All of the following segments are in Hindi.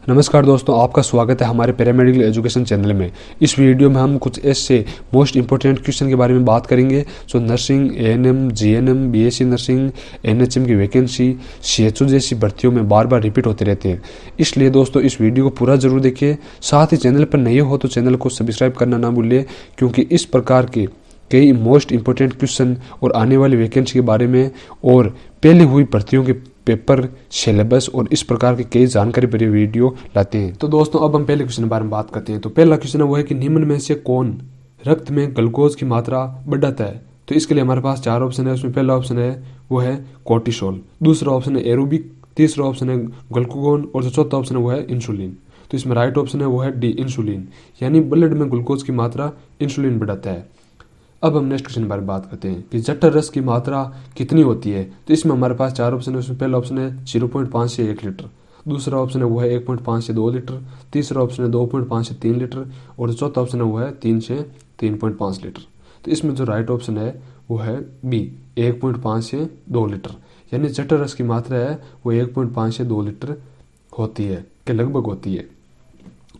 नमस्कार दोस्तों, आपका स्वागत है हमारे पैरामेडिकल एजुकेशन चैनल में। इस वीडियो में हम कुछ ऐसे मोस्ट इंपॉर्टेंट क्वेश्चन के बारे में बात करेंगे जो nursing, ANM, GNM, BSc nursing, NHM की वैकेंसी, सीएचओ जैसी भर्तियों में बार बार रिपीट होते रहते हैं। इसलिए दोस्तों इस वीडियो को पूरा जरूर देखिए। साथ ही चैनल पर नए हो तो चैनल को सब्सक्राइब करना ना भूलिए, क्योंकि इस प्रकार के कई मोस्ट इंपॉर्टेंट क्वेश्चन और आने वाली वैकेंसी के बारे में और पहले हुई भर्तियों के पेपर, सिलेबस और इस प्रकार की कई जानकारी भरी वीडियो लाते हैं। तो दोस्तों अब हम पहले क्वेश्चन के बारे में बात करते हैं। तो पहला क्वेश्चन है वो है कि निम्न में से कौन रक्त में ग्लूकोज की मात्रा बढ़ाता है। तो इसके लिए हमारे पास 4 ऑप्शन है। उसमें पहला ऑप्शन है वो है कोर्टिसोल, दूसरा ऑप्शन है एरोबिक, तीसरा ऑप्शन है ग्लूकागोन और जो चौथा ऑप्शन है वो है इंसुलिन। तो इसमें राइट ऑप्शन है वो है डी, इंसुलिन, यानी ब्लड में ग्लूकोज की मात्रा इंसुलिन बढ़ाता है। अब हम नेक्स्ट क्वेश्चन के बारे में बात करते हैं कि जठर रस की मात्रा कितनी होती है। तो इसमें हमारे पास 4 ऑप्शन है। उसमें पहला ऑप्शन है 0.5 से 1 लीटर, दूसरा ऑप्शन है वो है 1.5 से 2 लीटर, तीसरा ऑप्शन है 2.5 से 3 लीटर और जो चौथा ऑप्शन है वो है 3 से 3.5 लीटर। तो इसमें जो राइट ऑप्शन है वो है बी, 1.5 से 2 लीटर, यानी जठर रस की मात्रा है वो 1.5 से 2 लीटर होती है, के लगभग होती है।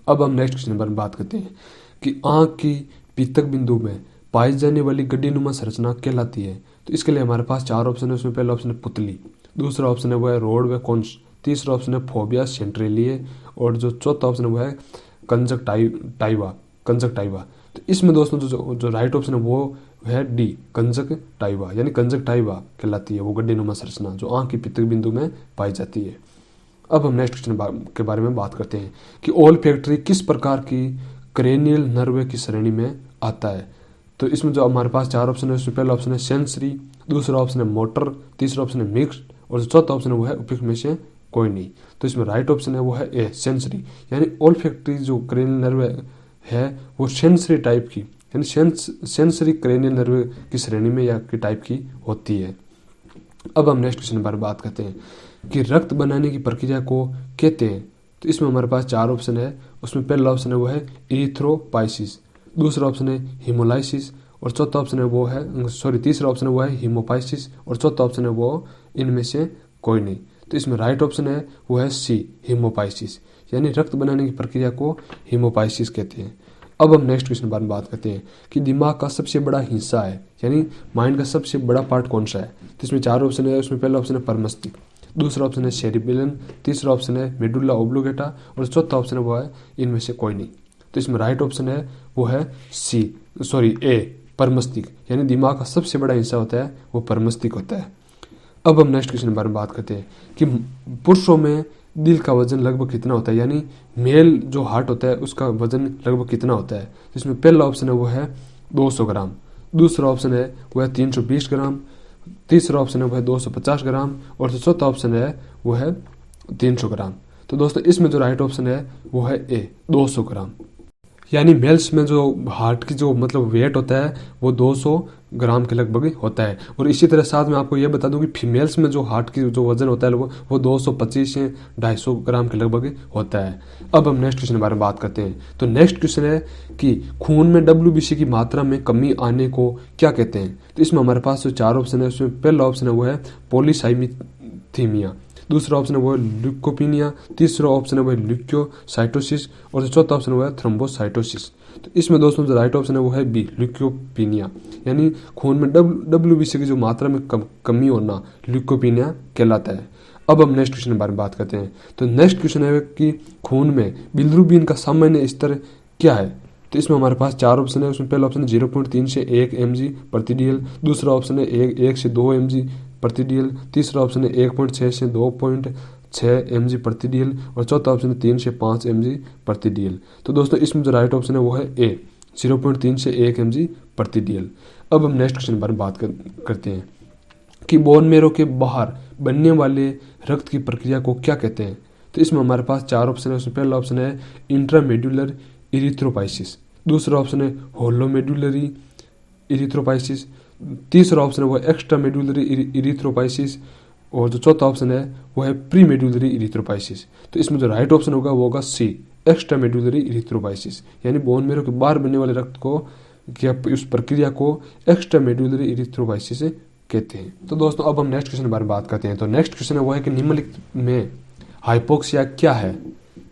अब हम नेक्स्ट क्वेश्चन के बारे में बात करते हैं कि आँख की पीतक बिंदु में पाई जाने वाली गड्ढीनुमा संरचना कहलाती है। तो इसके लिए हमारे पास 4 ऑप्शन है। उसमें पहला ऑप्शन है पुतली, दूसरा ऑप्शन है वो है रोड व कॉन्स, तीसरा ऑप्शन है फोबिया सेंट्रेलिए और जो चौथा ऑप्शन है वो है कंजक्टाइवा। तो इसमें दोस्तों जो राइट ऑप्शन है वो है डी, कंजक्टाइवा, यानी कंजक्टाइवा कहलाती है वो गड्ढीनुमा संरचना जो आँख की पीतक बिंदु में पाई जाती है। अब हम नेक्स्ट क्वेश्चन के बारे में बात करते हैं कि ओल फैक्ट्री किस प्रकार की क्रेनियल नर्व की श्रेणी में आता है। तो इसमें जो हमारे पास 4 ऑप्शन है। उसमें पहला ऑप्शन है सेंसरी, दूसरा ऑप्शन है मोटर, तीसरा ऑप्शन है मिक्स्ड और जो चौथा ऑप्शन है वो है उपयुक्त में से कोई नहीं। तो इसमें राइट ऑप्शन है वो है ए, सेंसरी, यानी ओल फैक्ट्री जो क्रेनियल नर्व है वो सेंसरी टाइप की, यानी सेंसरी क्रेनियल नर्व की श्रेणी में या की टाइप की होती है। अब हम नेक्स्ट क्वेश्चन के बारे में बात करते हैं कि रक्त बनाने की प्रक्रिया को कहते हैं। तो इसमें हमारे पास 4 ऑप्शन है। उसमें पहला ऑप्शन है वो है इरिथ्रोपाइसिस, दूसरा ऑप्शन है हीमोलाइसिस और चौथा ऑप्शन है वो है तीसरा ऑप्शन है वो है हीमोपाइसिस और चौथा ऑप्शन है वो इनमें से कोई नहीं। तो इसमें राइट ऑप्शन है वो है सी, हीमोपाइसिस, यानी रक्त बनाने की प्रक्रिया को हीमोपाइसिस कहते हैं। अब हम नेक्स्ट क्वेश्चन के बारे में बात करते हैं कि दिमाग का सबसे बड़ा हिस्सा है, यानी माइंड का सबसे बड़ा पार्ट कौन सा है। तो इसमें 4 ऑप्शन है। उसमें पहला ऑप्शन है परमस्तिष्क, दूसरा ऑप्शन है सेरिबेलम, तीसरा ऑप्शन है मेडुला ओब्लोंगेटा और चौथा ऑप्शन है वो है इनमें से कोई नहीं। तो इसमें राइट ऑप्शन है वो है ए, परमस्तिष्क, यानी दिमाग का सबसे बड़ा हिस्सा होता है वो परमस्तिष्क होता है। अब हम नेक्स्ट क्वेश्चन के बारे में बात करते हैं कि पुरुषों में दिल का वजन लगभग कितना होता है, यानी मेल जो हार्ट होता है उसका वजन लगभग कितना होता है। तो इसमें पहला ऑप्शन है वो है 200 ग्राम, दूसरा ऑप्शन है वो है 320 ग्राम, तीसरा ऑप्शन है वो है 250 ग्राम और जो चौथा ऑप्शन है वो है 300 ग्राम। तो दोस्तों इसमें जो राइट ऑप्शन है वो है ए, 200 ग्राम, यानी मेल्स में जो हार्ट की जो मतलब वेट होता है वो 200 ग्राम के लगभग होता है। और इसी तरह साथ में आपको ये बता दूं कि फीमेल्स में जो हार्ट की जो वजन होता है वो 225 से 250 ग्राम के लगभग होता है। अब हम नेक्स्ट क्वेश्चन के बारे में बात करते हैं। तो नेक्स्ट क्वेश्चन है कि खून में WBC की मात्रा में कमी आने को क्या कहते हैं। तो इसमें हमारे पास जो 4 ऑप्शन है। उसमें पहला ऑप्शन है वो है पॉलीसाइथीमिया, दूसरा ऑप्शन है वो है ल्यूकोपीनिया, तीसरा ऑप्शन है वो है ल्यूकोसाइटोसिस और जो चौथा ऑप्शन है वो है थ्रोम्बोसाइटोसिस। तो इसमें दोस्तों जो राइट ऑप्शन है वो है बी, ल्यूकोपीनिया, यानी खून में WBC की जो मात्रा में कमी होना ल्यूकोपीनिया कहलाता है। अब हम नेक्स्ट क्वेश्चन के बारे में बात करते हैं। तो नेक्स्ट क्वेश्चन है कि खून में बिलिरुबिन का सामान्य स्तर क्या है। तो इसमें हमारे पास 4 ऑप्शन है। उसमें पहला ऑप्शन है 0.3 से 1 mg प्रति DL, दूसरा ऑप्शन है 1 से 2 mg प्रति DL, तीसरा ऑप्शन है 1.6 से 2.6 mg प्रति DL और चौथा ऑप्शन है 3 से 5 mg प्रति DL। तो दोस्तों इसमें जो राइट ऑप्शन है वो है ए, 0.3 से 1 mg प्रति DL। अब हम नेक्स्ट क्वेश्चन के बारे में बात करते हैं कि बोन मेरो के बाहर बनने वाले रक्त की प्रक्रिया को क्या कहते हैं। तो इसमें हमारे पास 4 ऑप्शन है। उसमें पहला ऑप्शन है इंट्रामेड्युलर इरिथ्रोपाइसिस, दूसरा ऑप्शन है होलोमेड्युलरी इरिथ्रोपाइसिस, तीसरा ऑप्शन है वो एक्स्ट्रा मेडुलरी इरिथ्रोपाइसिस और जो चौथा ऑप्शन है वो है प्री मेडुलरी इरिथ्रोपाइसिस। तो इसमें जो राइट ऑप्शन होगा वो होगा सी, एक्स्ट्रा मेडुलरी इरिथ्रोपाइसिस, यानी बोन मेरो के बाहर बनने वाले रक्त को उस प्रक्रिया को एक्स्ट्रा मेडुलरी इरिथ्रोपाइसिस कहते हैं। तो दोस्तों अब हम नेक्स्ट क्वेश्चन के बारे में बात करते हैं। तो नेक्स्ट क्वेश्चन है वो है कि निम्नलिखित में हाइपोक्सिया क्या है।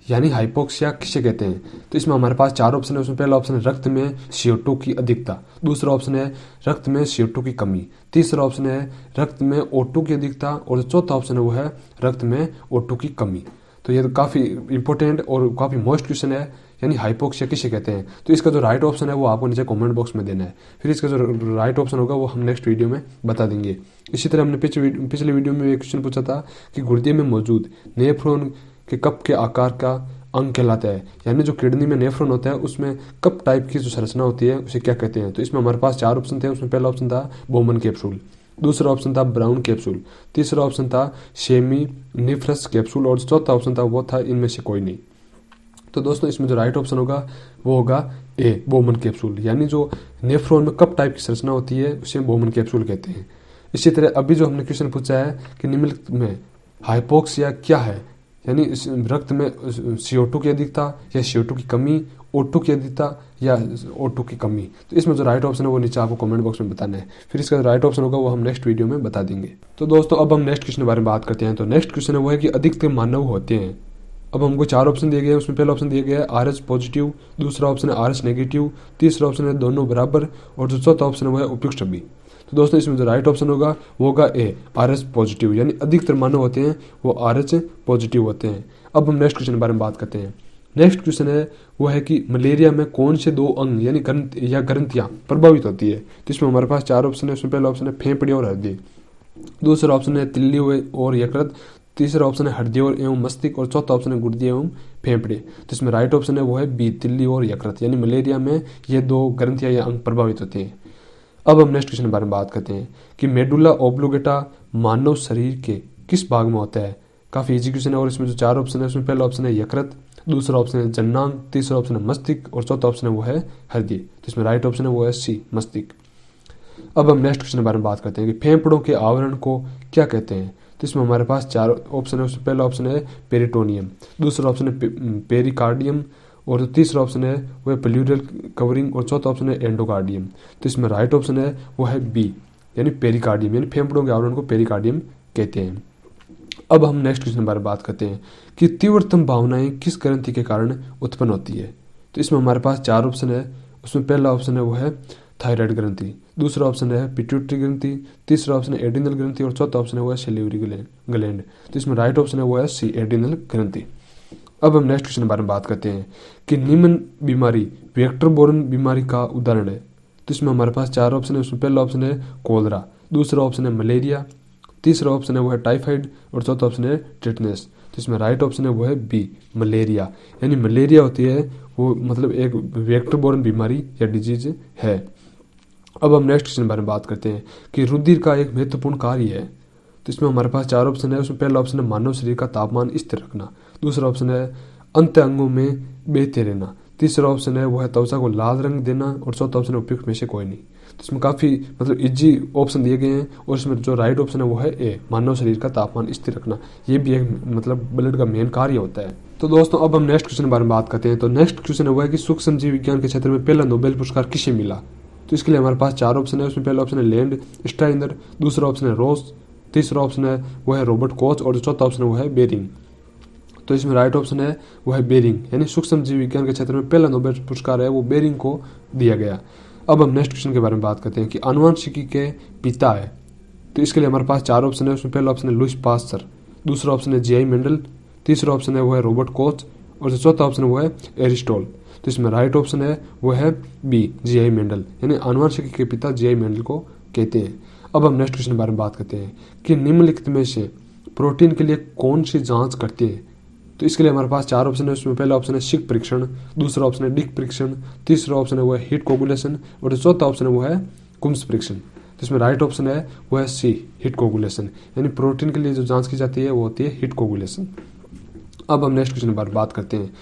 यानी हाइपोक्सिया किसे कहते हैं? तो इसमें हमारे पास 4 ऑप्शन है। उसमें पहला ऑप्शन है रक्त में CO2 की अधिकता, दूसरा ऑप्शन है रक्त में CO2 की कमी, तीसरा ऑप्शन है रक्त में O2 की अधिकता और चौथा ऑप्शन है वो है रक्त में O2 की कमी। तो ये तो काफ़ी इंपॉर्टेंट और काफ़ी मोस्ट क्वेश्चन है, यानी हाइपोक्सिया किसे कहते हैं। तो इसका जो राइट ऑप्शन है वो आपको नीचे कमेंट बॉक्स में देना है, फिर इसका जो राइट ऑप्शन होगा वो हम नेक्स्ट वीडियो में बता देंगे। इसी तरह हमने पिछले वीडियो में एक क्वेश्चन पूछा था कि गुर्दे में मौजूद नेफ्रॉन के कप के आकार का अंग कहलाता है, यानी जो किडनी में नेफ्रॉन होता है उसमें कप टाइप की जो संरचना होती है उसे क्या कहते हैं। तो इसमें हमारे पास 4 ऑप्शन थे। उसमें पहला ऑप्शन था बोमन कैप्सूल, दूसरा ऑप्शन था ब्राउन कैप्सूल, तीसरा ऑप्शन था सेमी निफ्रस कैप्सूल और चौथा ऑप्शन था वो था इनमें से कोई नहीं। तो दोस्तों इसमें जो राइट ऑप्शन होगा वो होगा ए, बोमन कैप्सूल, यानी जो नेफ्रॉन में कप टाइप की संरचना होती है उसे बोमन कैप्सूल कहते हैं। इसी तरह अभी जो हमने क्वेश्चन पूछा है कि निम्नलिखित में हाइपोक्सिया क्या है, यानी रक्त में CO2 की अधिकता या CO2 की कमी, O2 की अधिकता या O2 की कमी। तो इसमें जो राइट ऑप्शन है वो नीचे आपको कमेंट बॉक्स में बताना है, फिर इसका जो राइट ऑप्शन होगा वो हम नेक्स्ट वीडियो में बता देंगे। तो दोस्तों अब हम नेक्स्ट क्वेश्चन के बारे में बात करते हैं। तो नेक्स्ट क्वेश्चन है वो है कि अधिकतर मानव होते हैं। अब हमको 4 ऑप्शन दिए गए हैं। उसमें पहला ऑप्शन दिया गया है RH पॉजिटिव, दूसरा ऑप्शन है RH नेगेटिव, तीसरा ऑप्शन है दोनों बराबर और जो चौथा ऑप्शन है वो है उपयुक्त सभी। तो दोस्तों इसमें जो राइट ऑप्शन होगा वो होगा ए, RH पॉजिटिव, यानी अधिकतर मानव होते हैं वो RH पॉजिटिव होते हैं। अब हम नेक्स्ट क्वेश्चन के बारे में बात करते हैं। नेक्स्ट क्वेश्चन है वो है कि मलेरिया में कौन से 2 अंग यानी ग्रंथियां प्रभावित होती है। तो इसमें हमारे पास 4 ऑप्शन है। उसमें पहला ऑप्शन है फेफड़े और हृदय, दूसरा ऑप्शन है तिल्ली और यकृत, तीसरा ऑप्शन है हृदय और एवं मस्तिष्क और चौथा ऑप्शन है गुर्दे एवं फेफड़े। तो इसमें राइट ऑप्शन है वो है बी, तिल्ली और यकृत, यानी मलेरिया में ये 2 ग्रंथियां या अंग प्रभावित होते हैं। अब हम नेक्स्ट क्वेश्चन के बारे में बात करते हैं कि मेडुला ओब्लोगेटा मानव शरीर के किस भाग में होता है। काफी इजी क्वेश्चन है और इसमें जो 4 ऑप्शन है उसमें पहला ऑप्शन है यकृत, दूसरा ऑप्शन है जननांग, तीसरा ऑप्शन है मस्तिष्क और चौथा ऑप्शन है वो है हृदय। तो इसमें राइट ऑप्शन है वो है सी, मस्तिष्क। अब हम नेक्स्ट क्वेश्चन के बारे में बात करते हैं कि फेफड़ों के आवरण को क्या कहते हैं। तो इसमें हमारे पास 4 ऑप्शन है। उसमें पहला ऑप्शन है पेरिटोनियम, दूसरा ऑप्शन है पेरिकार्डियम और तीसरा ऑप्शन है वो है प्लूरल कवरिंग और चौथा ऑप्शन है एंडोकार्डियम। तो इसमें राइट ऑप्शन है वो है बी, यानी पेरिकार्डियम, यानी फेफड़ों के आवरण को पेरिकार्डियम कहते हैं। अब हम नेक्स्ट क्वेश्चन के बारे में बात करते हैं कि तीव्रतम भावनाएं किस ग्रंथि के कारण उत्पन्न होती है। तो इसमें हमारे पास 4 ऑप्शन है। उसमें पहला ऑप्शन है वो है थायराइड ग्रंथि, दूसरा ऑप्शन है पिट्यूटरी ग्रंथि, तीसरा ऑप्शन है एड्रिनल ग्रंथि और चौथा ऑप्शन है वो है सैलिवरी ग्लैंड। तो इसमें राइट ऑप्शन है वो है सी, एड्रिनल ग्रंथि। अब हम नेक्स्ट क्वेश्चन के बारे में बात करते हैं कि निम्न बीमारी वेक्टर बोर्न बीमारी का उदाहरण है। तो इसमें हमारे पास 4 ऑप्शन है। उसमें पहला ऑप्शन है कोलरा, दूसरा ऑप्शन है मलेरिया, तीसरा ऑप्शन है वो है टाइफाइड और चौथा ऑप्शन है टिटनेस। तो इसमें राइट ऑप्शन है वो है बी, मलेरिया, यानी मलेरिया होती है वो मतलब एक वेक्टर बोर्न बीमारी या डिजीज है। अब हम नेक्स्ट क्वेश्चन के बारे में बात करते हैं कि रुधिर का एक महत्वपूर्ण कार्य है। तो इसमें हमारे पास 4 ऑप्शन है। उसमें पहला ऑप्शन है मानव शरीर का तापमान स्थिर रखना, दूसरा ऑप्शन है अंत अंगों में बहते रहना, तीसरा ऑप्शन है वो है त्वचा को लाल रंग देना और चौथा ऑप्शन है उपयुक्त में से कोई नहीं। तो इसमें काफ़ी मतलब इजी ऑप्शन दिए गए हैं और इसमें जो राइट ऑप्शन है वो है ए, मानव शरीर का तापमान स्थिर रखना। ये भी एक मतलब ब्लड का मेन कार्य होता है। तो दोस्तों अब हम नेक्स्ट क्वेश्चन के बारे में बात करते हैं। तो नेक्स्ट क्वेश्चन है वो है कि सूक्ष्म जीव विज्ञान के क्षेत्र में पहला नोबेल पुरस्कार किसे मिला। तो इसके लिए हमारे पास 4 ऑप्शन है। उसमें पहला ऑप्शन है लैंड स्टाइनर, दूसरा ऑप्शन है रोस, तीसरा ऑप्शन है वो है रॉबर्ट कोच और चौथा ऑप्शन है वो है बेरिंग। तो इसमें राइट ऑप्शन है वो है बेरिंग, यानी सूक्ष्म जीव विज्ञान के क्षेत्र में पहला नोबेल पुरस्कार है वो बेरिंग को दिया गया। अब हम नेक्स्ट क्वेश्चन के बारे में बात करते हैं कि आनुवंशिकी के पिता है। तो इसके लिए हमारे पास 4 ऑप्शन है। उसमें पहला ऑप्शन है लुईस पास्चर, दूसरा ऑप्शन है G.I. मेंडल, तीसरा ऑप्शन है वो है रॉबर्ट कोच और चौथा ऑप्शन है वो है एरिस्टोल। तो इसमें राइट ऑप्शन है वो है बी, G.I. मेंडल, यानी आनुवंशिकी के पिता G.I. मेंडल को कहते हैं। अब हम नेक्स्ट क्वेश्चन के बारे में बात करते हैं कि निम्नलिखित में से प्रोटीन के लिए कौन सी जांच करती है। तो इसके लिए हमारे पास 4 ऑप्शन है। उसमें पहला ऑप्शन है शिक परीक्षण, दूसरा ऑप्शन है डिक परीक्षण, तीसरा ऑप्शन है वो है हीट कोगुलेशन और चौथा ऑप्शन है वो है कुम्स परीक्षण। तो इसमें राइट ऑप्शन है वो है सी, हीट कोगुलेशन, यानी प्रोटीन के लिए जो जांच की जाती है वो होती है हीट कोगुलेशन। अब हम नेक्स्ट क्वेश्चन के बारे में बात करते हैं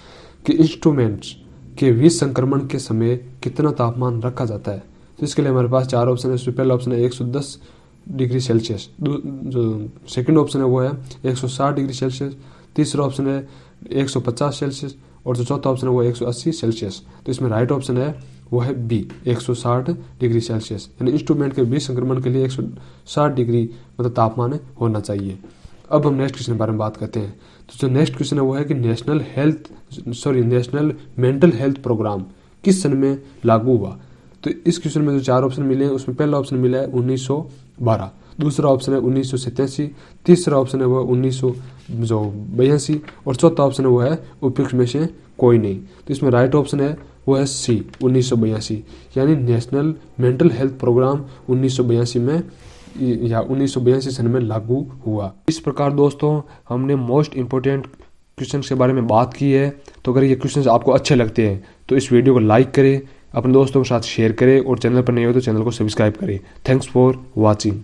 कि इंस्ट्रूमेंट्स के विष संक्रमण के समय कितना तापमान रखा जाता है। तो इसके लिए हमारे पास 4 ऑप्शन है। उसमें पहला ऑप्शन है 110 डिग्री सेल्सियस, जो सेकंड ऑप्शन है वो है 160 डिग्री सेल्सियस, तीसरा ऑप्शन है 150 सेल्सियस और जो चौथा ऑप्शन है वो 180 सेल्सियस। तो इसमें राइट ऑप्शन है वो है बी, 160 डिग्री सेल्सियस, यानी इंस्ट्रूमेंट के विष संक्रमण के लिए 160 डिग्री मतलब तापमान होना चाहिए। अब हम नेक्स्ट क्वेश्चन के बारे में बात करते हैं। तो जो नेक्स्ट क्वेश्चन है वो है कि नेशनल मेंटल हेल्थ प्रोग्राम किस सन में लागू हुआ। तो इस क्वेश्चन में जो 4 ऑप्शन मिले हैं उसमें पहला ऑप्शन मिला है 1912, दूसरा ऑप्शन है 1987, तीसरा ऑप्शन है वो 1982 और चौथा ऑप्शन है वो है उपयुक्त में से कोई नहीं। तो इसमें राइट ऑप्शन है वो है सी 1982, यानी नेशनल मेंटल हेल्थ प्रोग्राम 1982 में या 1982 सन में लागू हुआ। इस प्रकार दोस्तों हमने मोस्ट इम्पोर्टेंट क्वेश्चन के बारे में बात की है। तो अगर ये क्वेश्चन आपको अच्छे लगते हैं तो इस वीडियो को लाइक करें, अपने दोस्तों के साथ शेयर करें और चैनल पर नए हो तो चैनल को सब्सक्राइब करें। Thanks for watching.